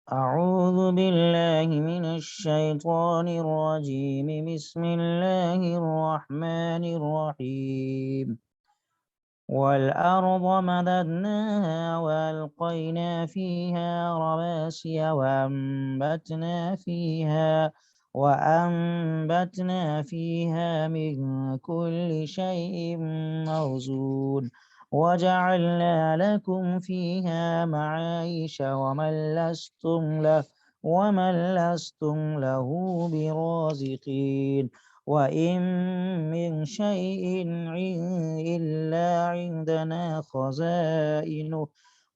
أعوذ بالله من الشيطان الرجيم بسم الله الرحمن الرحيم والأرض مددناها وألقينا فيها رواسي وأنبتنا فيها من كل شيء موزون وجعلنا لكم فيها معايش ومن لستم له برازقين وإن من شيء إلا عندنا خزائنه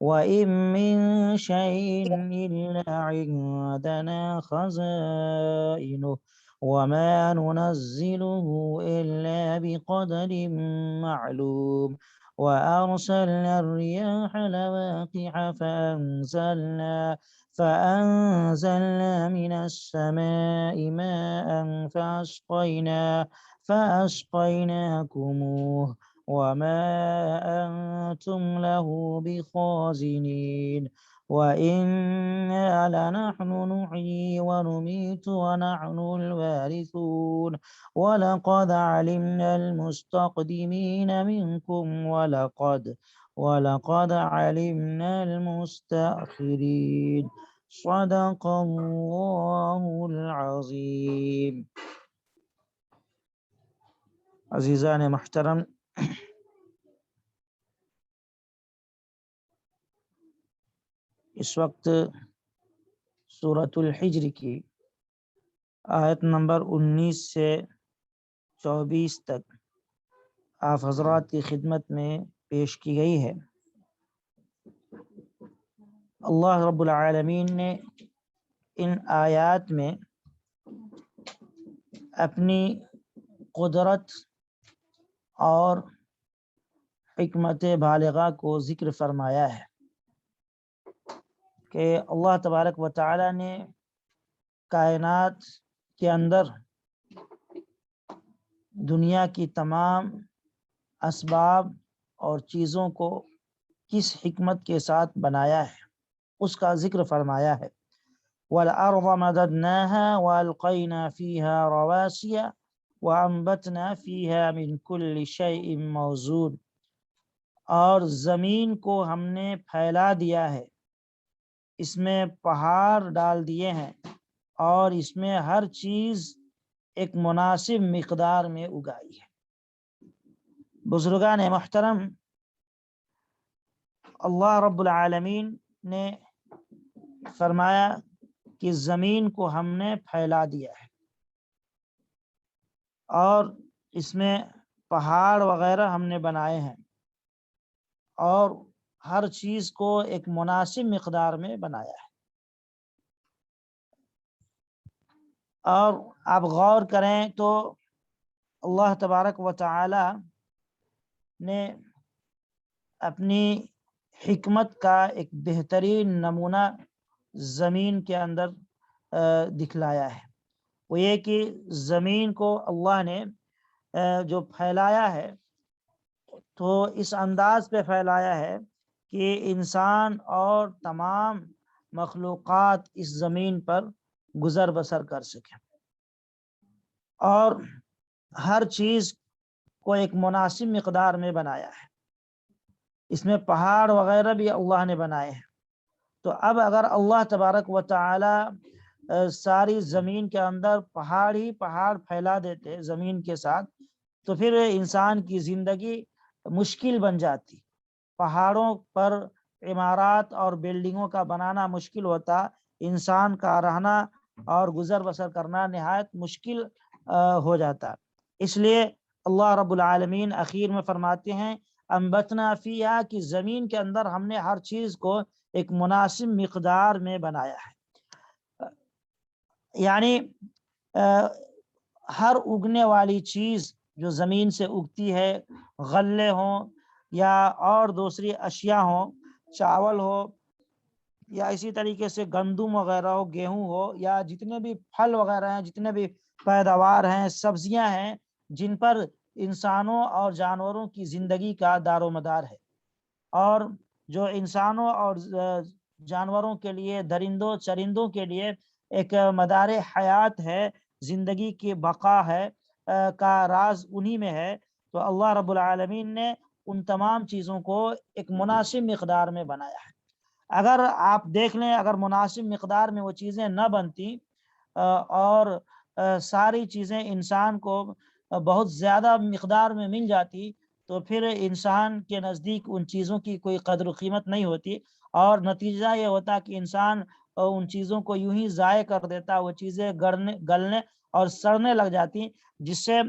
وإن من شيء إلا عندنا خزائنه وما ننزله إلا بقدر معلوم وأرسلنا الرياح لواقح فأنزلنا من السماء ماء فأسقيناكموه وما أنتم له بخازنين وإنا لنحن نحيي ونميت ونحن الوارثون ولقد علمنا المستقدمين منكم ولقد علمنا المستأخرين صدق اللہ العظیم۔ عزیزان محترم، اس وقت سورۃ الحجر کی آیت نمبر 19 سے 24 تک آپ حضرات کی خدمت میں پیش کی گئی ہے۔ اللہ رب العالمین نے ان آیات میں اپنی قدرت اور حکمت بالغہ کو ذکر فرمایا ہے کہ اللہ تبارک و تعالی نے کائنات کے اندر دنیا کی تمام اسباب اور چیزوں کو کس حکمت کے ساتھ بنایا ہے اس کا ذکر فرمایا ہے۔ وَالْأَرْضَ مَدَدْنَاهَا وَأَلْقَيْنَا فِيهَا رَوَاسِيَ وَأَنبَتْنَا فِيهَا مِنْ كُلِّ شَيْءٍ مَوْزُونٍ، اور زمین کو ہم نے پھیلا دیا ہے، اس میں پہاڑ ڈال دیے ہیں اور اس میں ہر چیز ایک مناسب مقدار میں اگائی ہے۔ بزرگان محترم، اللہ رب العالمین نے فرمایا کہ زمین کو ہم نے پھیلا دیا ہے اور اس میں پہاڑ وغیرہ ہم نے بنائے ہیں اور ہر چیز کو ایک مناسب مقدار میں بنایا ہے۔ اور آپ غور کریں تو اللہ تبارک و تعالی نے اپنی حکمت کا ایک بہترین نمونہ زمین کے اندر دکھلایا ہے۔ وہ یہ کہ زمین کو اللہ نے جو پھیلایا ہے تو اس انداز پہ پھیلایا ہے کہ انسان اور تمام مخلوقات اس زمین پر گزر بسر کر سکیں، اور ہر چیز کو ایک مناسب مقدار میں بنایا ہے۔ اس میں پہاڑ وغیرہ بھی اللہ نے بنائے ہیں۔ تو اب اگر اللہ تبارک و تعالی ساری زمین کے اندر پہاڑ ہی پہاڑ پھیلا دیتے زمین کے ساتھ تو پھر انسان کی زندگی مشکل بن جاتی، پہاڑوں پر عمارات اور بلڈنگوں کا بنانا مشکل ہوتا، انسان کا رہنا اور گزر بسر کرنا نہایت مشکل ہو جاتا۔ اس لیے اللہ رب العالمین اخیر میں فرماتے ہیں انبتنا فیہا، کہ زمین کے اندر ہم نے ہر چیز کو ایک مناسب مقدار میں بنایا ہے، یعنی ہر اگنے والی چیز جو زمین سے اگتی ہے، غلے ہوں یا اور دوسری اشیاء ہوں، چاول ہو یا اسی طریقے سے گندم وغیرہ ہو، گیہوں ہو، یا جتنے بھی پھل وغیرہ ہیں، جتنے بھی پیداوار ہیں، سبزیاں ہیں جن پر انسانوں اور جانوروں کی زندگی کا دار و مدار ہے، اور جو انسانوں اور جانوروں کے لیے، درندوں چرندوں کے لیے ایک مدار حیات ہے، زندگی کی بقا ہے، کا راز انہی میں ہے۔ تو اللہ رب العالمین نے ان تمام چیزوں کو ایک مناسب مقدار میں بنایا ہے۔ اگر آپ دیکھ لیں، اگر مناسب مقدار میں وہ چیزیں نہ بنتی اور ساری چیزیں انسان کو بہت زیادہ مقدار میں مل جاتی، تو پھر انسان کے نزدیک ان چیزوں کی کوئی قدر و قیمت نہیں ہوتی، اور نتیجہ یہ ہوتا کہ انسان ان چیزوں کو یوں ہی ضائع کر دیتا، وہ چیزیں گلنے اور سڑنے لگ جاتی، جس سے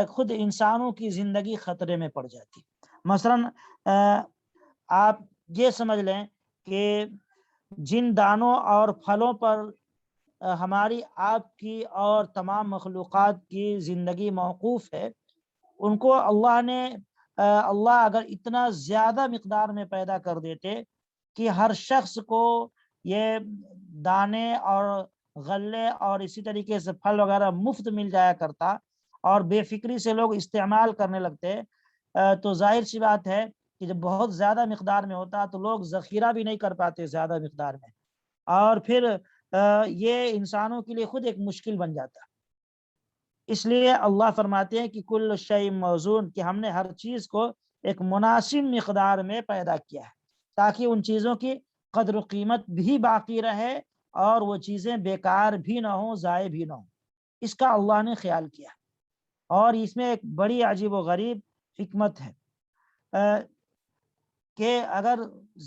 خود انسانوں کی زندگی خطرے میں پڑ جاتی۔ مثلاً آپ یہ سمجھ لیں کہ جن دانوں اور پھلوں پر ہماری آپ کی اور تمام مخلوقات کی زندگی موقوف ہے، ان کو اللہ اگر اتنا زیادہ مقدار میں پیدا کر دیتے کہ ہر شخص کو یہ دانے اور غلے اور اسی طریقے سے پھل وغیرہ مفت مل جایا کرتا اور بے فکری سے لوگ استعمال کرنے لگتے، تو ظاہر سی بات ہے کہ جب بہت زیادہ مقدار میں ہوتا تو لوگ ذخیرہ بھی نہیں کر پاتے زیادہ مقدار میں، اور پھر یہ انسانوں کے لیے خود ایک مشکل بن جاتا۔ اس لیے اللہ فرماتے ہیں کہ کل شیء موزون، کہ ہم نے ہر چیز کو ایک مناسب مقدار میں پیدا کیا ہے تاکہ ان چیزوں کی قدر و قیمت بھی باقی رہے اور وہ چیزیں بیکار بھی نہ ہوں، ضائع بھی نہ ہوں۔ اس کا اللہ نے خیال کیا، اور اس میں ایک بڑی عجیب و غریب حکمت ہے کہ اگر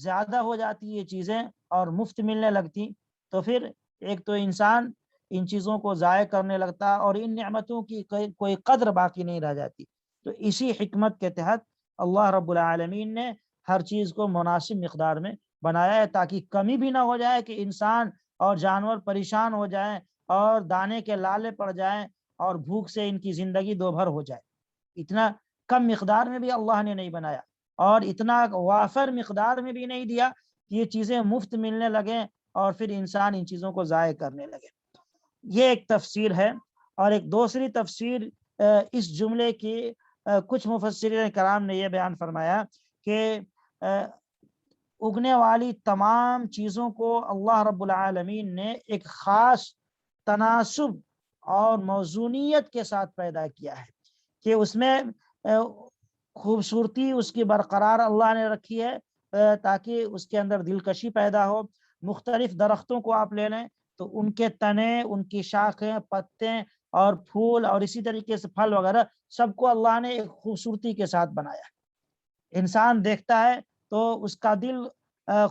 زیادہ ہو جاتی یہ چیزیں اور مفت ملنے لگتی تو پھر ایک تو انسان ان چیزوں کو ضائع کرنے لگتا اور ان نعمتوں کی کوئی قدر باقی نہیں رہ جاتی۔ تو اسی حکمت کے تحت اللہ رب العالمین نے ہر چیز کو مناسب مقدار میں بنایا ہے تاکہ کمی بھی نہ ہو جائے کہ انسان اور جانور پریشان ہو جائیں اور دانے کے لالے پڑ جائیں اور بھوک سے ان کی زندگی دوبھر ہو جائے۔ اتنا کم مقدار میں بھی اللہ نے نہیں بنایا، اور اتنا وافر مقدار میں بھی نہیں دیا کہ یہ چیزیں مفت ملنے لگیں اور پھر انسان ان چیزوں کو ضائع کرنے لگے۔ یہ ایک تفسیر ہے، اور ایک دوسری تفسیر اس جملے کی کچھ مفسرین کرام نے یہ بیان فرمایا کہ اگنے والی تمام چیزوں کو اللہ رب العالمین نے ایک خاص تناسب اور موزونیت کے ساتھ پیدا کیا ہے، کہ اس میں خوبصورتی اس کی برقرار اللہ نے رکھی ہے تاکہ اس کے اندر دلکشی پیدا ہو۔ مختلف درختوں کو آپ لے لیں تو ان کے تنے، ان کی شاخیں، پتے اور پھول اور اسی طریقے سے پھل وغیرہ سب کو اللہ نے ایک خوبصورتی کے ساتھ بنایا۔ انسان دیکھتا ہے تو اس کا دل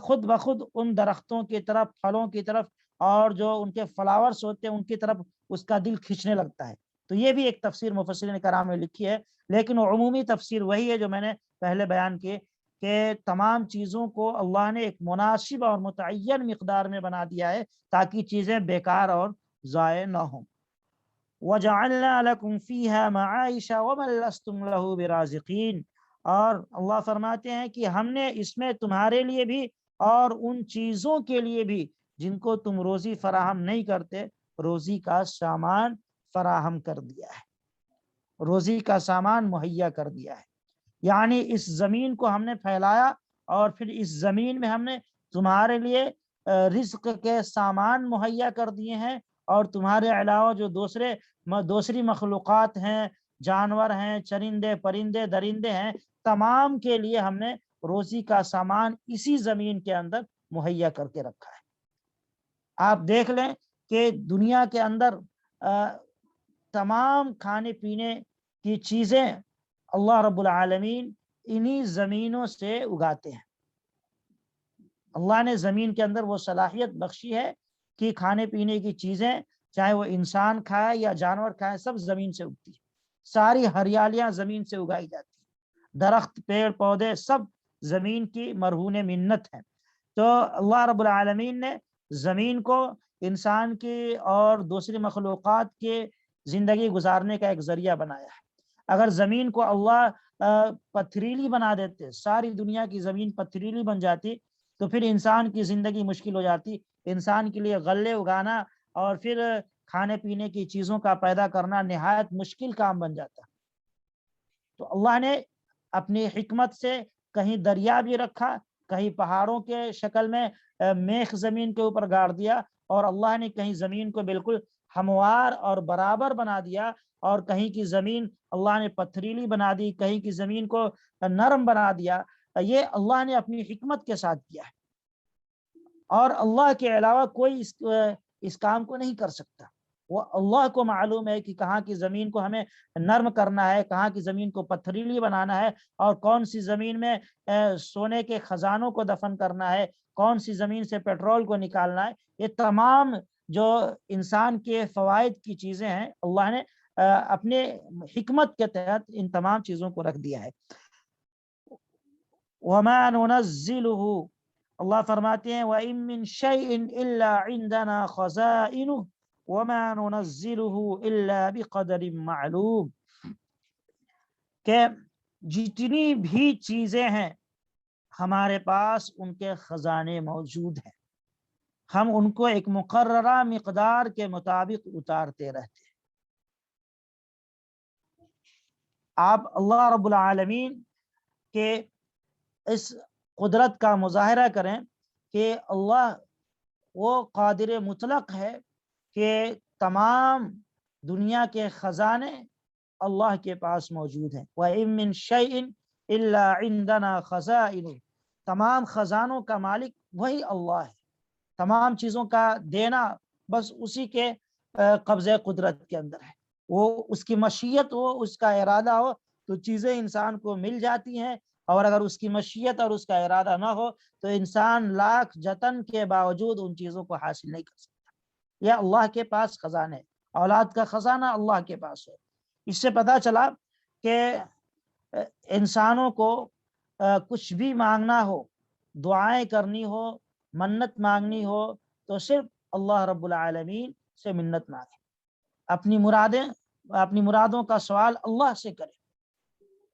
خود بخود ان درختوں کی طرف، پھلوں کی طرف اور جو ان کے فلاورز ہوتے ہیں ان کی طرف اس کا دل کھینچنے لگتا ہے۔ تو یہ بھی ایک تفسیر مفسرین کرام نے لکھی ہے، لیکن عمومی تفسیر وہی ہے جو میں نے پہلے بیان کی کہ تمام چیزوں کو اللہ نے ایک مناسب اور متعین مقدار میں بنا دیا ہے تاکہ چیزیں بیکار اور ضائع نہ ہوں۔ وَجَعَلْنَا لَكُمْ فِيهَا مَعَائِشَ وَمَن لَّسْتُمْ لَهُ بِرَازِقِينَ، اور اللہ فرماتے ہیں کہ ہم نے اس میں تمہارے لیے بھی اور ان چیزوں کے لیے بھی جن کو تم روزی فراہم نہیں کرتے، روزی کا سامان فراہم کر دیا ہے، روزی کا سامان مہیا کر دیا ہے۔ یعنی اس زمین کو ہم نے پھیلایا اور پھر اس زمین میں ہم نے تمہارے لیے رزق کے سامان مہیا کر دیے ہیں، اور تمہارے علاوہ جو دوسری مخلوقات ہیں، جانور ہیں، چرندے پرندے درندے ہیں، تمام کے لیے ہم نے روزی کا سامان اسی زمین کے اندر مہیا کر کے رکھا ہے۔ آپ دیکھ لیں کہ دنیا کے اندر تمام کھانے پینے کی چیزیں اللہ رب العالمین انہی زمینوں سے اگاتے ہیں۔ اللہ نے زمین کے اندر وہ صلاحیت بخشی ہے کہ کھانے پینے کی چیزیں چاہے وہ انسان کھائے یا جانور کھائے سب زمین سے اگتی ہے، ساری ہریالیاں زمین سے اگائی جاتی ہیں، درخت پیڑ پودے سب زمین کی مرہون منت ہیں۔ تو اللہ رب العالمین نے زمین کو انسان کی اور دوسری مخلوقات کے زندگی گزارنے کا ایک ذریعہ بنایا ہے۔ اگر زمین کو اللہ پتھریلی بنا دیتے، ساری دنیا کی زمین پتھریلی بن جاتی، تو پھر انسان کی زندگی مشکل ہو جاتی، انسان کے لیے غلے اگانا اور پھر کھانے پینے کی چیزوں کا پیدا کرنا نہایت مشکل کام بن جاتا۔ تو اللہ نے اپنی حکمت سے کہیں دریا بھی رکھا، کہیں پہاڑوں کے شکل میں میخ زمین کے اوپر گاڑ دیا، اور اللہ نے کہیں زمین کو بالکل ہموار اور برابر بنا دیا، اور کہیں کی زمین اللہ نے پتھریلی بنا دی، کہیں کی زمین کو نرم بنا دیا۔ یہ اللہ نے اپنی حکمت کے ساتھ کیا ہے، اور اللہ کے علاوہ کوئی اس کام کو نہیں کر سکتا۔ وہ اللہ کو معلوم ہے کہ کہاں کی زمین کو ہمیں نرم کرنا ہے، کہاں کی زمین کو پتھریلی بنانا ہے، اور کون سی زمین میں سونے کے خزانوں کو دفن کرنا ہے، کون سی زمین سے پیٹرول کو نکالنا ہے۔ یہ تمام جو انسان کے فوائد کی چیزیں ہیں، اللہ نے اپنے حکمت کے تحت ان تمام چیزوں کو رکھ دیا ہے۔ وما ننزله، اللہ فرماتے ہیں وَإِن مِّن شَيْءٍ إِلَّا عِندَنَا خَزَائِنُهُ وَمَا نُنَزِّلُهُ إِلَّا بِقَدَرٍ مَّعْلُومٍ، کہ جتنی بھی چیزیں ہیں ہمارے پاس ان کے خزانے موجود ہیں، ہم ان کو ایک مقررہ مقدار کے مطابق اتارتے رہتے ہیں۔ آپ اللہ رب العالمین کے اس قدرت کا مظاہرہ کریں کہ اللہ وہ قادر مطلق ہے کہ تمام دنیا کے خزانے اللہ کے پاس موجود ہیں۔ وَإِن مِّن شَيْءٍ إِلَّا عِندَنَا خَزَائِنُهُ، تمام خزانوں کا مالک وہی اللہ ہے، تمام چیزوں کا دینا بس اسی کے قبضے قدرت کے اندر ہے۔ وہ اس کی مشیت ہو، اس کا ارادہ ہو تو چیزیں انسان کو مل جاتی ہیں، اور اگر اس کی مشیت اور اس کا ارادہ نہ ہو تو انسان لاکھ جتن کے باوجود ان چیزوں کو حاصل نہیں کر سکتا۔ یہ اللہ کے پاس خزانے، اولاد کا خزانہ اللہ کے پاس ہے۔ اس سے پتہ چلا کہ انسانوں کو کچھ بھی مانگنا ہو، دعائیں کرنی ہو، منت مانگنی ہو تو صرف اللہ رب العالمین سے منت مانگے، اپنی مرادوں کا سوال اللہ سے کرے،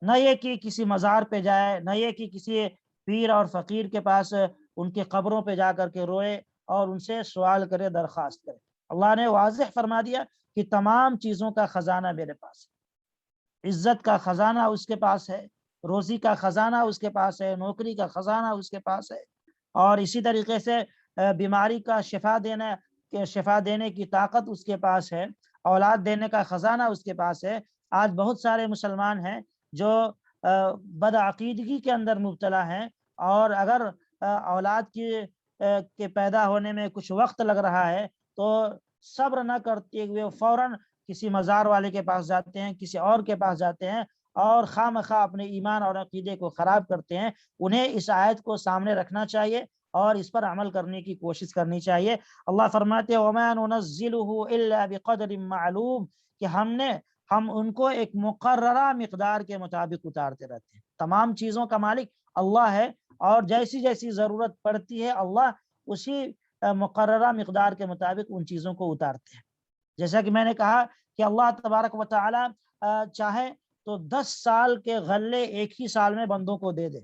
نہ یہ کہ کسی مزار پہ جائے، نہ یہ کہ کسی پیر اور فقیر کے پاس ان کے قبروں پہ جا کر کے روئے اور ان سے سوال کرے، درخواست کرے۔ اللہ نے واضح فرما دیا کہ تمام چیزوں کا خزانہ میرے پاس ہے، عزت کا خزانہ اس کے پاس ہے، روزی کا خزانہ اس کے پاس ہے، نوکری کا خزانہ اس کے پاس ہے، اور اسی طریقے سے بیماری کا شفا دینے کی طاقت اس کے پاس ہے، اولاد دینے کا خزانہ اس کے پاس ہے۔ آج بہت سارے مسلمان ہیں جو بدعقیدگی کے اندر مبتلا ہیں، اور اگر اولاد کے پیدا ہونے میں کچھ وقت لگ رہا ہے تو صبر نہ کرتے ہوئے فوراً کسی مزار والے کے پاس جاتے ہیں، کسی اور کے پاس جاتے ہیں، اور خواہ مخواہ اپنے ایمان اور عقیدے کو خراب کرتے ہیں۔ انہیں اس آیت کو سامنے رکھنا چاہیے اور اس پر عمل کرنے کی کوشش کرنی چاہیے۔ اللہ فرماتے ہیں وَمَا نُنَزِّلُهُ إِلَّا بِقَدْرٍ مَّعْلُومٍ، کہ ہم ان کو ایک مقررہ مقدار کے مطابق اتارتے رہتے ہیں۔ تمام چیزوں کا مالک اللہ ہے، اور جیسی جیسی ضرورت پڑتی ہے اللہ اسی مقررہ مقدار کے مطابق ان چیزوں کو اتارتے ہیں۔ جیسا کہ میں نے کہا کہ اللہ تبارک و تعالی چاہے تو 10 سال کے غلے ایک ہی سال میں بندوں کو دے دے،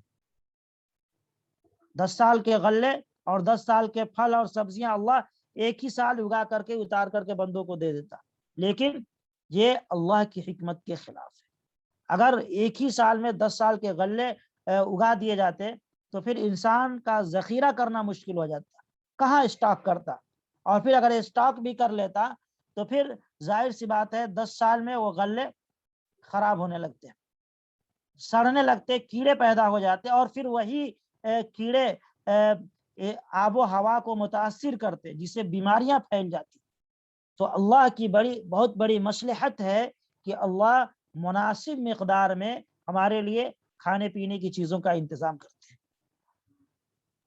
10 سال کے غلے اور 10 سال کے پھل اور سبزیاں اللہ ایک ہی سال اگا کر کے اتار کر کے بندوں کو دے دیتا، لیکن یہ اللہ کی حکمت کے خلاف ہے۔ اگر ایک ہی سال میں 10 سال کے غلے اگا دیے جاتے تو پھر انسان کا ذخیرہ کرنا مشکل ہو جاتا، کہاں اسٹاک کرتا، اور پھر اگر اسٹاک بھی کر لیتا تو پھر ظاہر سی بات ہے 10 سال میں وہ غلے خراب ہونے لگتے، سڑنے لگتے، کیڑے پیدا ہو جاتے، اور پھر وہی کیڑے آب و ہوا کو متاثر کرتے، جس سے بیماریاں پھیل جاتی۔ تو اللہ کی بہت بڑی مصلحت ہے کہ اللہ مناسب مقدار میں ہمارے لیے کھانے پینے کی چیزوں کا انتظام کرتے ہیں۔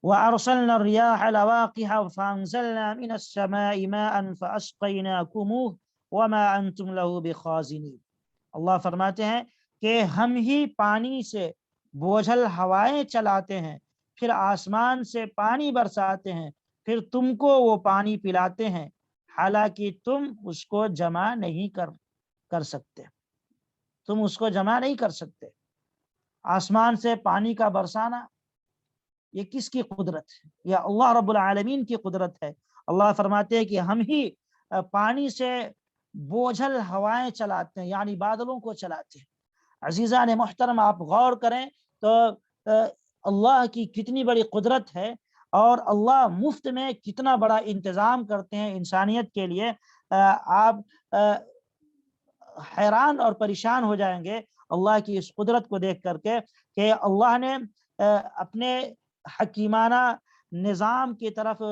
وَأَرْسَلْنَا الرِّيَاحَ لَوَاقِحَ فَأَنزَلْنَا مِنَ السَّمَاءِ مَاءً فَأَسْقَيْنَاكُمُوهُ وَمَا أَنْتُمْ لَهُ بِخَازِنِينَ۔ اللہ فرماتے ہیں کہ ہم ہی پانی سے بوجھل ہوائیں چلاتے ہیں، پھر آسمان سے پانی برساتے ہیں، پھر تم کو وہ پانی پلاتے ہیں، حالانکہ تم اس کو جمع نہیں کر سکتے، تم اس کو جمع نہیں کر سکتے۔ آسمان سے پانی کا برسانا یہ کس کی قدرت ہے؟ یہ اللہ رب العالمین کی قدرت ہے۔ اللہ فرماتے ہیں کہ ہم ہی پانی سے بوجھل ہوائیں چلاتے ہیں، یعنی بادلوں کو چلاتے ہیں۔ عزیزان محترم، آپ غور کریں تو اللہ کی کتنی بڑی قدرت ہے اور اللہ مفت میں کتنا بڑا انتظام کرتے ہیں انسانیت کے لیے، آپ حیران اور پریشان ہو جائیں گے اللہ کی اس قدرت کو دیکھ کر کے کہ اللہ نے اپنے حکیمانہ نظام کی طرف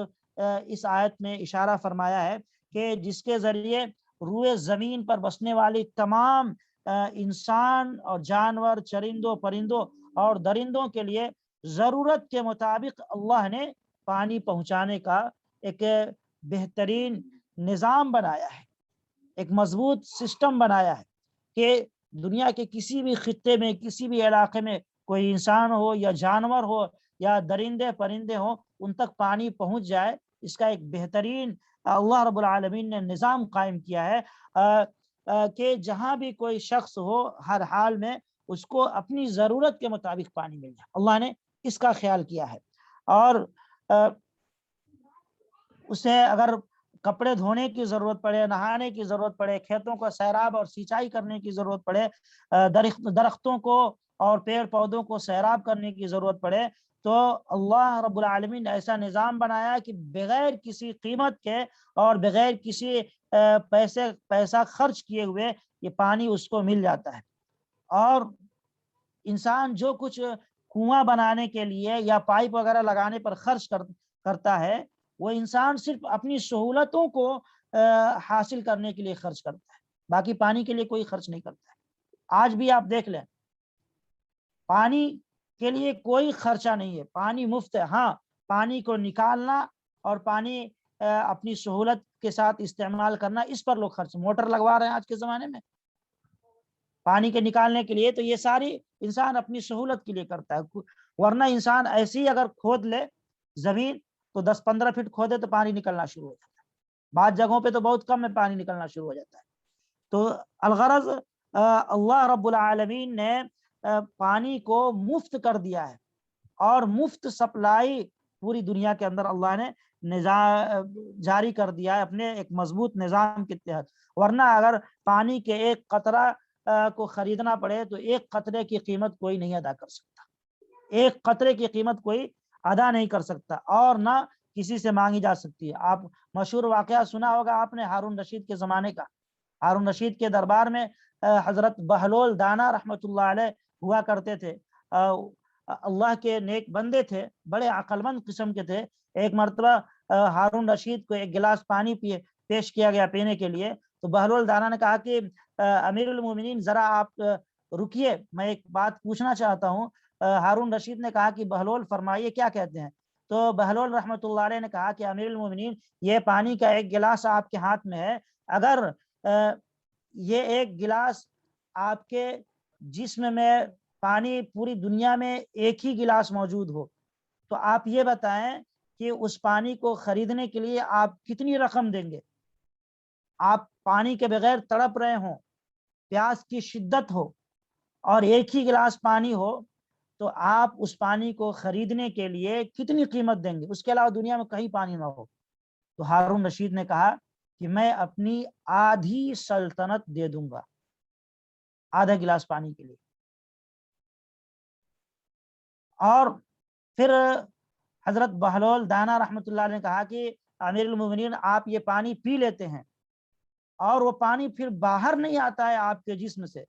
اس آیت میں اشارہ فرمایا ہے کہ جس کے ذریعے روئے زمین پر بسنے والی تمام انسان اور جانور، چرندوں، پرندوں اور درندوں کے لیے ضرورت کے مطابق اللہ نے پانی پہنچانے کا ایک بہترین نظام بنایا ہے، ایک مضبوط سسٹم بنایا ہے کہ دنیا کے کسی بھی خطے میں، کسی بھی علاقے میں کوئی انسان ہو یا جانور ہو یا درندے پرندے ہوں، ان تک پانی پہنچ جائے۔ اس کا ایک بہترین اللہ رب العالمین نے نظام قائم کیا ہے کہ جہاں بھی کوئی شخص ہو ہر حال میں اس کو اپنی ضرورت کے مطابق پانی مل جائے، اللہ نے اس کا خیال کیا ہے۔ اور اسے اگر کپڑے دھونے کی ضرورت پڑے، نہانے کی ضرورت پڑے، کھیتوں کو سیراب اور سینچائی کرنے کی ضرورت پڑے، درختوں کو اور پیڑ پودوں کو سیراب کرنے کی ضرورت پڑے، تو اللہ رب العالمین نے ایسا نظام بنایا کہ بغیر کسی قیمت کے اور بغیر کسی پیسہ خرچ کیے ہوئے یہ پانی اس کو مل جاتا ہے۔ اور انسان جو کچھ کنواں بنانے کے لیے یا پائپ وغیرہ لگانے پر خرچ کرتا ہے، وہ انسان صرف اپنی سہولتوں کو حاصل کرنے کے لیے خرچ کرتا ہے، باقی پانی کے لیے کوئی خرچ نہیں کرتا ہے۔ آج بھی آپ دیکھ لیں، پانی کے لیے کوئی خرچہ نہیں ہے، پانی مفت ہے۔ ہاں، پانی کو نکالنا اور پانی اپنی سہولت کے ساتھ استعمال کرنا، اس پر لوگ خرچ، موٹر لگوا رہے ہیں آج کے زمانے میں پانی کے نکالنے کے لیے، تو یہ ساری انسان اپنی سہولت کے لیے کرتا ہے۔ ورنہ انسان ایسی ہی اگر کھود لے زمین تو 10-15 فٹ کھودے تو پانی نکلنا شروع ہو جاتا ہے، بعض جگہوں پہ تو بہت کم میں پانی نکلنا شروع ہو جاتا ہے۔ تو الغرض اللہ رب العالمین نے پانی کو مفت کر دیا ہے اور مفت سپلائی پوری دنیا کے اندر اللہ نے نظام جاری کر دیا ہے اپنے ایک مضبوط نظام کے تحت۔ ورنہ اگر پانی کے ایک قطرہ کو خریدنا پڑے تو ایک قطرے کی قیمت کوئی نہیں ادا کر سکتا، ایک قطرے کی قیمت کوئی ادا نہیں کر سکتا اور نہ کسی سے مانگی جا سکتی ہے۔ آپ مشہور واقعہ سنا ہوگا آپ نے ہارون رشید کے زمانے کا۔ ہارون رشید کے دربار میں حضرت بہلول دانا رحمۃ اللہ علیہ ہوا کرتے تھے، اللہ کے نیک بندے تھے، بڑے عقل مند قسم کے تھے۔ ایک مرتبہ ہارون رشید کو ایک گلاس پانی پیش کیا گیا پینے کے لیے، تو بہلول دانا نے کہا کہ امیر المومنین ذرا آپ رکیے، میں ایک بات پوچھنا چاہتا ہوں۔ ہارون رشید نے کہا کہ بہلول فرمائیے کیا کہتے ہیں؟ تو بہلول رحمۃ اللہ علیہ نے کہا کہ امیر المومنین، یہ پانی کا ایک گلاس آپ کے ہاتھ میں ہے، اگر یہ ایک گلاس آپ کے جسم میں پانی پوری دنیا میں ایک ہی گلاس موجود ہو تو آپ یہ بتائیں کہ اس پانی کو خریدنے کے لیے آپ کتنی رقم دیں گے؟ آپ پانی کے بغیر تڑپ رہے ہوں، پیاس کی شدت ہو اور ایک ہی گلاس پانی ہو، تو آپ اس پانی کو خریدنے کے لیے کتنی قیمت دیں گے؟ اس کے علاوہ دنیا میں کہیں پانی نہ ہو۔ تو ہارون رشید نے کہا کہ میں اپنی آدھی سلطنت دے دوں گا آدھا گلاس پانی کے لیے۔ اور پھر حضرت بہلول دانا رحمۃ اللہ علیہ نے کہا کہ امیر المومنین، آپ یہ پانی پی لیتے ہیں اور وہ پانی پھر باہر نہیں آتا ہے آپ کے جسم سے،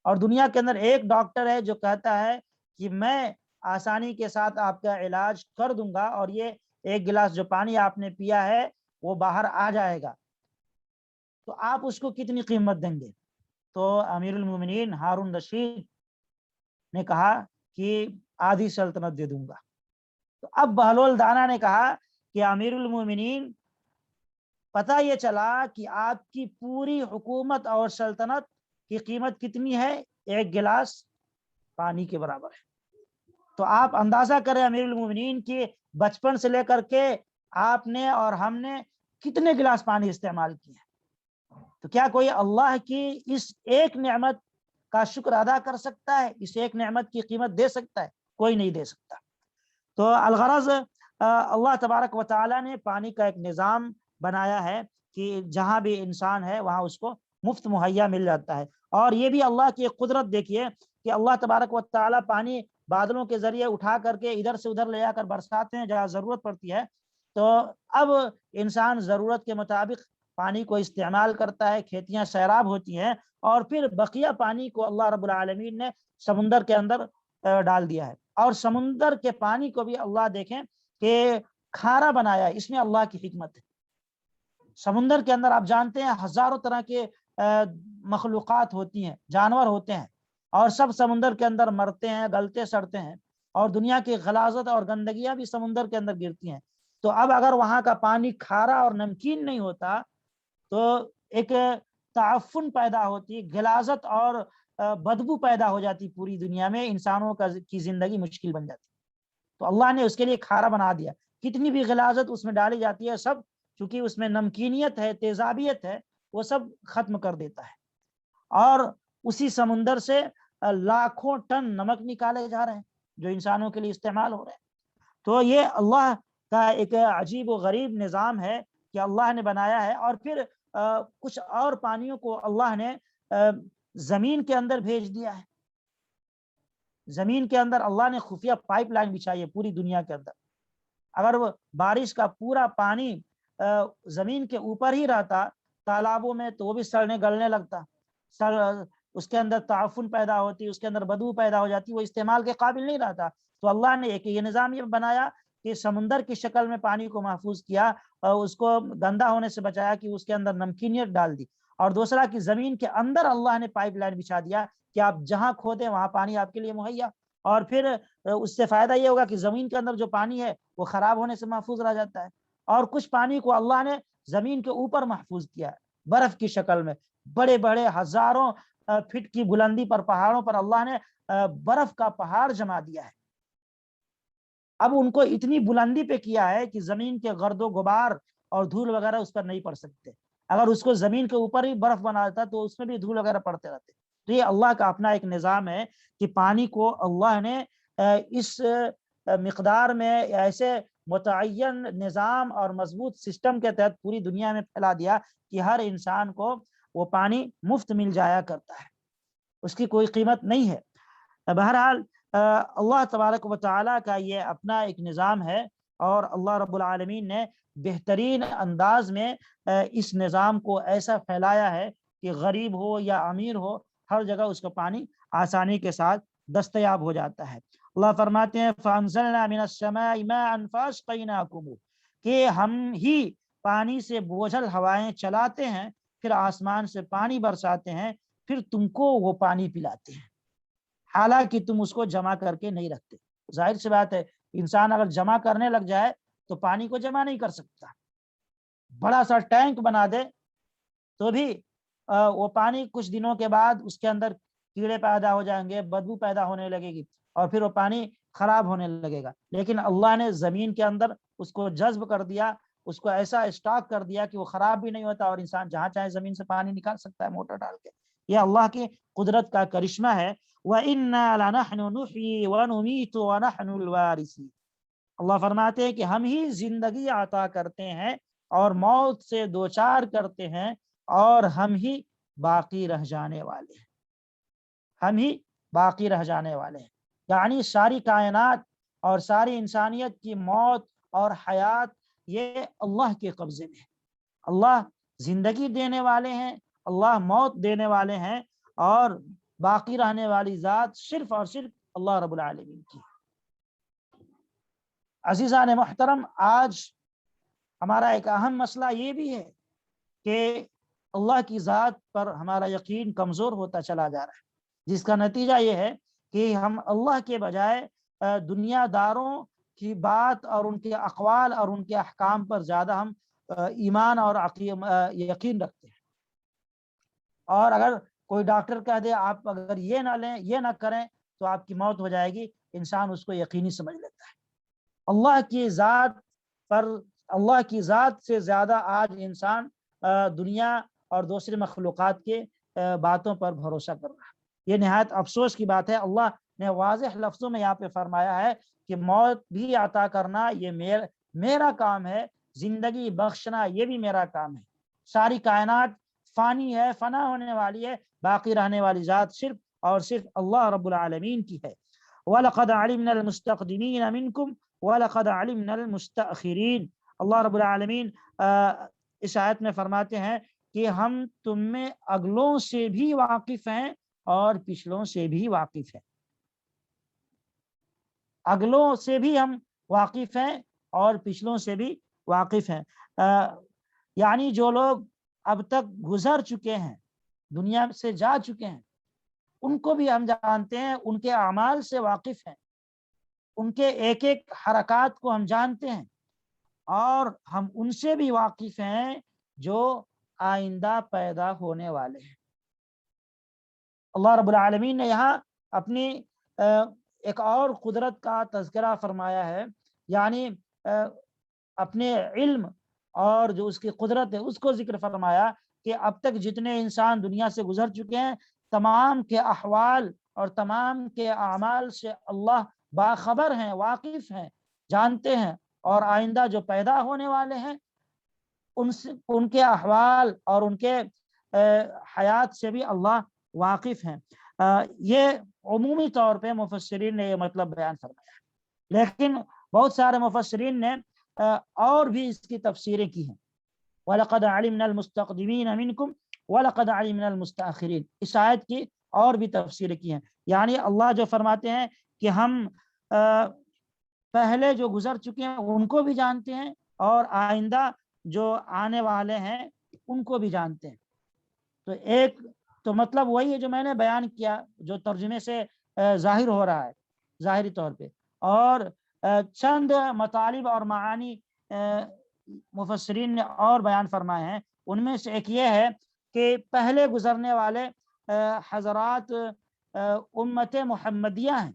اور دنیا کے اندر ایک ڈاکٹر ہے جو کہتا ہے کہ میں آسانی کے ساتھ آپ کا علاج کر دوں گا اور یہ ایک گلاس جو پانی آپ نے پیا ہے وہ باہر آ جائے گا، تو آپ اس کو کتنی قیمت دیں گے؟ تو امیر المومنین ہارون رشید نے کہا کہ آدھی سلطنت دے دوں گا۔ تو اب بہلول دانا نے کہا کہ امیر المومنین، پتہ یہ چلا کہ آپ کی پوری حکومت اور سلطنت کی قیمت کتنی ہے؟ ایک گلاس پانی کے برابر ہے۔ تو آپ اندازہ کریں امیر المومنین کی بچپن سے لے کر کے آپ نے اور ہم نے کتنے گلاس پانی استعمال کیے، تو کیا کوئی اللہ کی اس ایک نعمت کا شکر ادا کر سکتا ہے؟ اس ایک نعمت کی قیمت دے سکتا ہے؟ کوئی نہیں دے سکتا۔ تو الغرض اللہ تبارک و تعالیٰ نے پانی کا ایک نظام بنایا ہے کہ جہاں بھی انسان ہے وہاں اس کو مفت مہیا مل جاتا ہے۔ اور یہ بھی اللہ کی قدرت دیکھیے کہ اللہ تبارک و تعالیٰ پانی بادلوں کے ذریعے اٹھا کر کے ادھر سے ادھر لے جا کر برساتے ہیں جہاں ضرورت پڑتی ہے. تو اب انسان ضرورت کے مطابق پانی کو استعمال کرتا ہے، کھیتیاں سیراب ہوتی ہیں، اور پھر بقیہ پانی کو اللہ رب العالمین نے سمندر کے اندر ڈال دیا ہے. اور سمندر کے پانی کو بھی اللہ دیکھیں کہ کھارا بنایا ہے، اس میں اللہ کی حکمت ہے. سمندر کے اندر آپ جانتے ہیں ہزاروں طرح کے مخلوقات ہوتی ہیں، جانور ہوتے ہیں، اور سب سمندر کے اندر مرتے ہیں، گلتے سڑتے ہیں، اور دنیا کی غلاظت اور گندگیاں بھی سمندر کے اندر گرتی ہیں. تو اب اگر وہاں کا پانی کھارا اور نمکین نہیں ہوتا تو ایک تعفن پیدا ہوتی، غلاظت اور بدبو پیدا ہو جاتی پوری دنیا میں، انسانوں کی زندگی مشکل بن جاتی. تو اللہ نے اس کے لیے کھارا بنا دیا. کتنی بھی غلاظت اس میں ڈالی جاتی ہے، سب چونکہ اس میں نمکینیت ہے، تیزابیت ہے، وہ سب ختم کر دیتا ہے. اور اسی سمندر سے لاکھوں ٹن نمک نکالے جا رہے ہیں جو انسانوں کے لیے استعمال ہو رہے ہیں. تو یہ اللہ کا ایک عجیب و غریب نظام ہے کہ اللہ نے بنایا ہے. اور پھر کچھ اور پانیوں کو اللہ نے زمین کے اندر بھیج دیا ہے. زمین کے اندر اللہ نے خفیہ پائپ لائن بچھائی ہے پوری دنیا کے اندر. اگر وہ بارش کا پورا پانی زمین کے اوپر ہی رہتا تالابوں میں تو وہ بھی سڑنے گلنے لگتا، اس کے اندر تعفن پیدا ہوتی، اس کے اندر بدبو پیدا ہو جاتی، وہ استعمال کے قابل نہیں رہتا. تو اللہ نے ایک یہ نظام یہ بنایا کہ سمندر کی شکل میں پانی کو محفوظ کیا، اور اس کو گندا ہونے سے بچایا کہ اس کے اندر نمکینیت ڈال دی. اور دوسرا کہ زمین کے اندر اللہ نے پائپ لائن بچھا دیا کہ آپ جہاں کھودیں وہاں پانی آپ کے لیے مہیا. اور پھر اس سے فائدہ یہ ہوگا کہ زمین کے اندر جو پانی ہے وہ خراب ہونے سے محفوظ رہ جاتا ہے. اور کچھ پانی کو اللہ نے زمین کے اوپر محفوظ کیا ہے برف کی شکل میں. بڑے بڑے ہزاروں فٹ کی بلندی پر پہاڑوں پر اللہ نے برف کا پہاڑ جما دیا ہے. اب ان کو اتنی بلندی پہ کیا ہے کہ زمین کے گرد و غبار اور دھول وغیرہ اس پر نہیں پڑ سکتے. اگر اس کو زمین کے اوپر ہی برف بنا دیتا تو اس میں بھی دھول وغیرہ پڑتے رہتے. تو یہ اللہ کا اپنا ایک نظام ہے کہ پانی کو اللہ نے اس مقدار میں ایسے متعین نظام اور مضبوط سسٹم کے تحت پوری دنیا میں پھیلا دیا کہ ہر انسان کو وہ پانی مفت مل جایا کرتا ہے، اس کی کوئی قیمت نہیں ہے. بہرحال اللہ تبارک و تعالیٰ کا یہ اپنا ایک نظام ہے، اور اللہ رب العالمین نے بہترین انداز میں اس نظام کو ایسا پھیلایا ہے کہ غریب ہو یا امیر ہو ہر جگہ اس کا پانی آسانی کے ساتھ دستیاب ہو جاتا ہے. اللہ فرماتے ہیں فَأَنزَلْنَا مِنَ السَّمَاءِ مَاءً فَأَسْقَيْنَاكُمُ کہ ہم ہی پانی سے بوجھل ہوائیں چلاتے ہیں، پھر آسمان سے پانی برساتے ہیں، پھر تم کو وہ پانی پلاتے ہیں، حالانکہ تم اس کو جمع کر کے نہیں رکھتے. ظاہر سی بات ہے انسان اگر جمع کرنے لگ جائے تو پانی کو جمع نہیں کر سکتا. بڑا سا ٹینک بنا دے تو بھی وہ پانی کچھ دنوں کے بعد اس کے اندر کیڑے پیدا ہو جائیں گے، بدبو پیدا ہونے لگے گی، اور پھر وہ پانی خراب ہونے لگے گا. لیکن اللہ نے زمین کے اندر اس کو جذب کر دیا، اس کو ایسا اسٹاک کر دیا کہ وہ خراب بھی نہیں ہوتا، اور انسان جہاں چاہے زمین سے پانی نکال سکتا ہے موٹر ڈال کے. یہ اللہ کی قدرت کا کرشمہ ہے. وَإِنَّا لَنَحْنُ نُحْيِي وَنُمِيتُ وَنَحْنُ الْوَارِثُونَ اللہ فرماتے ہیں کہ ہم ہی زندگی عطا کرتے ہیں اور موت سے دوچار کرتے ہیں، اور ہم ہی باقی رہ جانے والے ہیں. ہم ہی باقی رہ جانے والے ہیں، یعنی ساری کائنات اور ساری انسانیت کی موت اور حیات یہ اللہ کے قبضے میں ہے. اللہ زندگی دینے والے ہیں، اللہ موت دینے والے ہیں، اور باقی رہنے والی ذات صرف اور صرف اللہ رب العالمین کی. عزیزان محترم، آج ہمارا ایک اہم مسئلہ یہ بھی ہے کہ اللہ کی ذات پر ہمارا یقین کمزور ہوتا چلا جا رہا ہے، جس کا نتیجہ یہ ہے کہ ہم اللہ کے بجائے دنیا داروں کی بات اور ان کے اقوال اور ان کے احکام پر زیادہ ہم ایمان اور یقین رکھتے ہیں. اور اگر کوئی ڈاکٹر کہہ دے آپ اگر یہ نہ لیں، یہ نہ کریں تو آپ کی موت ہو جائے گی، انسان اس کو یقینی سمجھ لیتا ہے. اللہ کی ذات پر، اللہ کی ذات سے زیادہ آج انسان دنیا اور دوسری مخلوقات کے باتوں پر بھروسہ کر رہا ہے. یہ نہایت افسوس کی بات ہے. اللہ نے واضح لفظوں میں یہاں پہ فرمایا ہے کہ موت بھی عطا کرنا یہ میرا کام ہے، زندگی بخشنا یہ بھی میرا کام ہے. ساری کائنات فانی ہے، فنا ہونے والی ہے، باقی رہنے والی ذات صرف اور صرف اللہ رب العالمین کی ہے. وَلَقَدْ عَلِمْنَا الْمُسْتَقْدِمِينَ مِنْكُمْ وَلَقَدْ عَلِمْنَا الْمُسْتَأْخِرِينَ۔ اللہ رب العالمین اس آیت میں فرماتے ہیں کہ ہم تم میں اگلوں سے بھی واقف ہیں اور پچھلوں سے بھی واقف ہیں، اگلوں سے بھی ہم واقف ہیں اور پچھلوں سے بھی واقف ہیں۔ یعنی جو لوگ اب تک گزر چکے ہیں، دنیا سے جا چکے ہیں، ان کو بھی ہم جانتے ہیں، ان کے اعمال سے واقف ہیں، ان کے ایک ایک حرکات کو ہم جانتے ہیں، اور ہم ان سے بھی واقف ہیں جو آئندہ پیدا ہونے والے ہیں۔ اللہ رب العالمین نے یہاں اپنی ایک اور قدرت کا تذکرہ فرمایا ہے، یعنی اپنے علم اور جو اس کی قدرت ہے اس کو ذکر فرمایا کہ اب تک جتنے انسان دنیا سے گزر چکے ہیں، تمام کے احوال اور تمام کے اعمال سے اللہ باخبر ہیں، واقف ہیں، جانتے ہیں، اور آئندہ جو پیدا ہونے والے ہیں ان کے احوال اور ان کے حیات سے بھی اللہ واقف ہیں۔ یہ عمومی طور پہ مفسرین نے یہ مطلب بیان فرمایا ہے، لیکن بہت سارے مفسرین نے اور بھی اس کی تفسیریں کی ہیں۔ وَلَقَدْ عَلِمْنَا الْمُسْتَقْدِمِينَ مِنْكُمْ وَلَقَدْ عَلِمْنَا الْمُسْتَأْخِرِينَ، اس آیت کی اور بھی تفسیریں کی ہیں۔ یعنی اللہ جو فرماتے ہیں کہ ہم پہلے جو گزر چکے ہیں ان کو بھی جانتے ہیں، اور آئندہ جو آنے والے ہیں ان کو بھی جانتے ہیں۔ تو ایک تو مطلب وہی ہے جو میں نے بیان کیا، جو ترجمے سے ظاہر ہو رہا ہے ظاہری طور پہ، اور چند مطالب اور معانی مفسرین نے اور بیان فرمائے ہیں۔ ان میں سے ایک یہ ہے کہ پہلے گزرنے والے حضرات امت محمدیہ ہیں،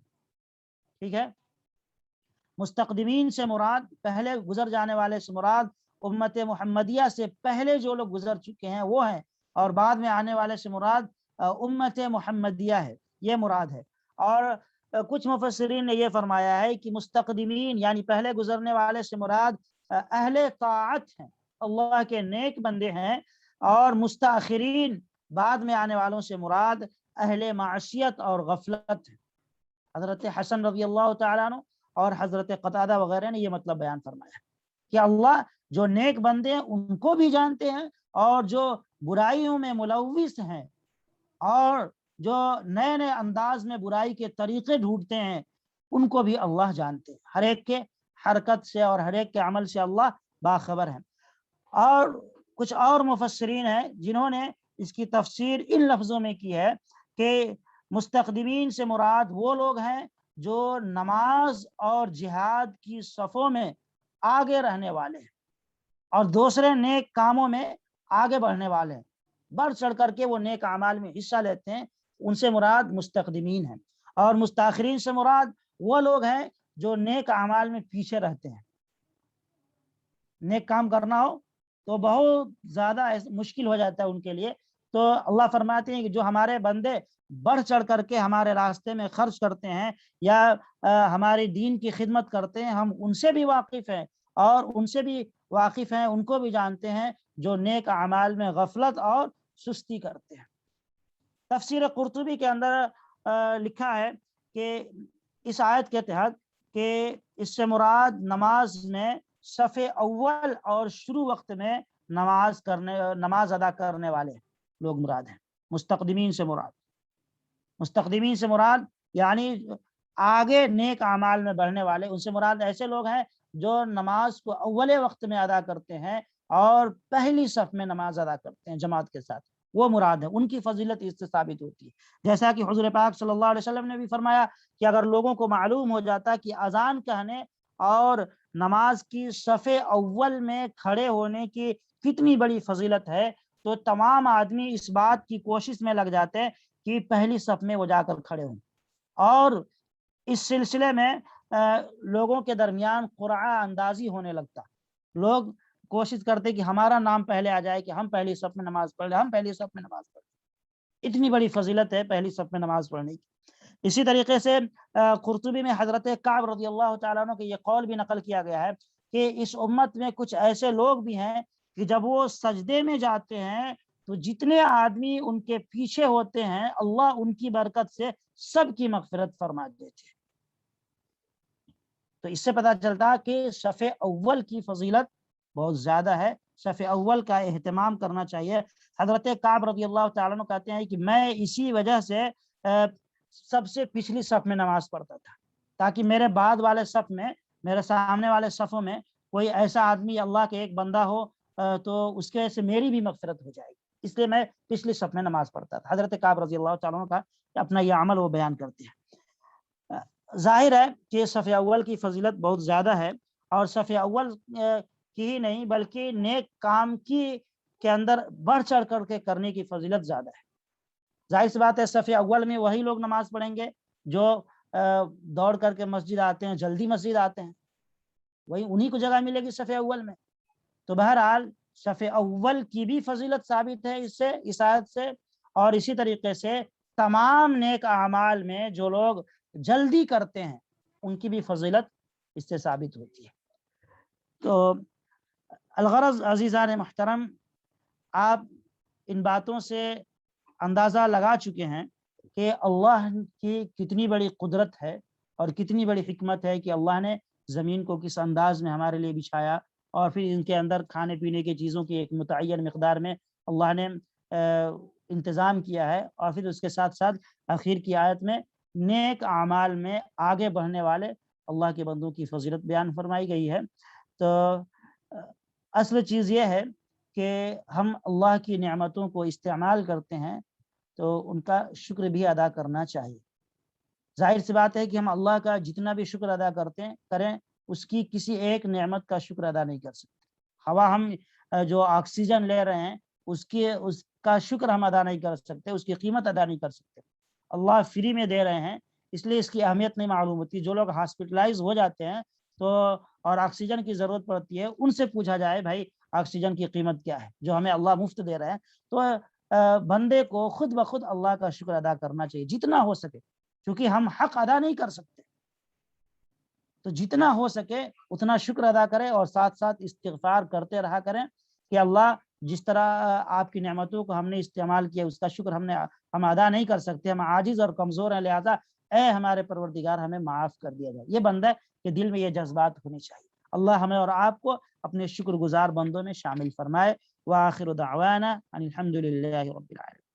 ٹھیک ہے۔ مستقدمین سے مراد، پہلے گزر جانے والے سے مراد امت محمدیہ سے پہلے جو لوگ گزر چکے ہیں وہ ہیں، اور بعد میں آنے والے سے مراد امت محمدیہ ہے، یہ مراد ہے۔ اور کچھ مفسرین نے یہ فرمایا ہے کہ مستقدمین یعنی پہلے گزرنے والے سے مراد اہل طاعت ہیں، اللہ کے نیک بندے ہیں، اور مستاخرین بعد میں آنے والوں سے مراد اہل معصیت اور غفلت ہے۔ حضرت حسن رضی اللہ تعالیٰ عنہ اور حضرت قتادہ وغیرہ نے یہ مطلب بیان فرمایا کہ اللہ جو نیک بندے ہیں ان کو بھی جانتے ہیں، اور جو برائیوں میں ملوث ہیں اور جو نئے نئے انداز میں برائی کے طریقے ڈھونڈتے ہیں ان کو بھی اللہ جانتے ہیں۔ ہر ایک کے حرکت سے اور ہر ایک کے عمل سے اللہ باخبر ہے۔ اور کچھ اور مفسرین ہیں جنہوں نے اس کی تفسیر ان لفظوں میں کی ہے کہ مستقدمین سے مراد وہ لوگ ہیں جو نماز اور جہاد کی صفوں میں آگے رہنے والے ہیں اور دوسرے نیک کاموں میں آگے بڑھنے والے ہیں، بڑھ چڑھ کر کے وہ نیک اعمال میں حصہ لیتے ہیں، ان سے مراد مستقدمین ہیں۔ اور مستاخرین سے مراد وہ لوگ ہیں جو نیک اعمال میں پیچھے رہتے ہیں۔ نیک کام کرنا ہو تو بہت زیادہ مشکل ہو جاتا ہے ان کے لیے، تو اللہ فرماتے ہیں کہ جو ہمارے بندے بڑھ چڑھ کر کے ہمارے راستے میں خرچ کرتے ہیں یا ہماری دین کی خدمت کرتے ہیں، ہم ان سے بھی واقف ہیں، اور ان سے بھی واقف ہیں، ان کو بھی جانتے ہیں جو نیک اعمال میں غفلت اور سستی کرتے ہیں۔ تفسیر قرطبی کے اندر لکھا ہے کہ اس آیت کے تحت کہ اس سے مراد نماز میں صف اول اور شروع وقت میں نماز ادا کرنے والے لوگ مراد ہیں۔ مستقدمین سے مراد یعنی آگے نیک اعمال میں بڑھنے والے، ان سے مراد ایسے لوگ ہیں جو نماز کو اول وقت میں ادا کرتے ہیں اور پہلی صف میں نماز ادا کرتے ہیں جماعت کے ساتھ، وہ مراد ہے، ان کی فضیلت اس سے ثابت ہوتی ہے۔ جیسا کہ حضور پاک صلی اللہ علیہ وسلم نے بھی فرمایا کہ اگر لوگوں کو معلوم ہو جاتا کہ اذان کہنے اور نماز کی صف اول میں کھڑے ہونے کی کتنی بڑی فضیلت ہے تو تمام آدمی اس بات کی کوشش میں لگ جاتے ہیں کہ پہلی صف میں وہ جا کر کھڑے ہوں، اور اس سلسلے میں لوگوں کے درمیان قرعہ اندازی ہونے لگتا، لوگ کوشش کرتے کہ ہمارا نام پہلے آ جائے کہ ہم پہلی صف میں نماز پڑھ لیں، ہم پہلی صف میں نماز پڑھ لیں۔ اتنی بڑی فضیلت ہے پہلی صف میں نماز پڑھنے کی۔ اسی طریقے سے قرطبی میں حضرت کعب رضی اللہ تعالیٰ عنہ کے یہ قول بھی نقل کیا گیا ہے کہ اس امت میں کچھ ایسے لوگ بھی ہیں کہ جب وہ سجدے میں جاتے ہیں تو جتنے آدمی ان کے پیچھے ہوتے ہیں اللہ ان کی برکت سے سب کی مغفرت فرما دیتے ہیں۔ تو اس سے پتہ چلتا کہ صف اول کی فضیلت بہت زیادہ ہے، صف اول کا اہتمام کرنا چاہیے۔ حضرت کعب رضی اللہ تعالیٰ عنہ کہتے ہیں کہ میں اسی وجہ سے سب سے پچھلی صف میں نماز پڑھتا تھا، تاکہ میرے بعد والے صف میں، میرے سامنے والے صفوں میں کوئی ایسا آدمی اللہ کے ایک بندہ ہو تو اس کے وجہ سے میری بھی مغفرت ہو جائے گی، اس لیے میں پچھلی صف میں نماز پڑھتا تھا۔ حضرت کعب رضی اللہ تعالیٰ عنہ کا اپنا یہ عمل وہ بیان کرتے ہیں۔ ظاہر ہے کہ صف اول کی فضیلت بہت زیادہ ہے، اور صف اول کی ہی نہیں بلکہ نیک کام کے اندر بڑھ چڑھ کر کے کرنے کی فضیلت زیادہ ہے۔ ظاہر سی بات ہے صف اول میں وہی لوگ نماز پڑھیں گے جو دوڑ کر کے مسجد آتے ہیں، جلدی مسجد آتے ہیں، وہی انہی کو جگہ ملے گی صف اول میں۔ تو بہرحال صف اول کی بھی فضیلت ثابت ہے اس آیت سے، اور اسی طریقے سے تمام نیک اعمال میں جو لوگ جلدی کرتے ہیں ان کی بھی فضیلت اس سے ثابت ہوتی ہے۔ تو الغرض عزیزان محترم، آپ ان باتوں سے اندازہ لگا چکے ہیں کہ اللہ کی کتنی بڑی قدرت ہے اور کتنی بڑی حکمت ہے کہ اللہ نے زمین کو کس انداز میں ہمارے لیے بچھایا، اور پھر ان کے اندر کھانے پینے کی چیزوں کی ایک متعین مقدار میں اللہ نے انتظام کیا ہے، اور پھر اس کے ساتھ ساتھ آخر کی آیت میں نیک اعمال میں آگے بڑھنے والے اللہ کے بندوں کی فضیلت بیان فرمائی گئی ہے۔ تو اصل چیز یہ ہے کہ ہم اللہ کی نعمتوں کو استعمال کرتے ہیں تو ان کا شکر بھی ادا کرنا چاہیے۔ ظاہر سی بات ہے کہ ہم اللہ کا جتنا بھی شکر ادا کریں اس کی کسی ایک نعمت کا شکر ادا نہیں کر سکتے۔ ہوا ہم جو آکسیجن لے رہے ہیں اس کا شکر ہم ادا نہیں کر سکتے، اس کی قیمت ادا نہیں کر سکتے۔ اللہ فری میں دے رہے ہیں اس لیے اس کی اہمیت نہیں معلوم ہوتی۔ جو لوگ ہاسپٹلائز ہو جاتے ہیں تو اور آکسیجن کی ضرورت پڑتی ہے، ان سے پوچھا جائے بھائی آکسیجن کی قیمت کیا ہے، جو ہمیں اللہ مفت دے رہے ہیں۔ تو بندے کو خود بخود اللہ کا شکر ادا کرنا چاہیے جتنا ہو سکے، کیونکہ ہم حق ادا نہیں کر سکتے، تو جتنا ہو سکے اتنا شکر ادا کریں، اور ساتھ ساتھ استغفار کرتے رہا کریں کہ اللہ جس طرح آپ کی نعمتوں کو ہم نے استعمال کیا اس کا شکر ہم ادا نہیں کر سکتے، ہم عاجز اور کمزور ہیں، لہذا اے ہمارے پروردگار ہمیں معاف کر دیا جائے۔ یہ بندہ کے دل میں یہ جذبات ہونی چاہیے۔ اللہ ہمیں اور آپ کو اپنے شکر گزار بندوں میں شامل فرمائے۔ وآخر دعوانا ان الحمد للہ رب العالمین۔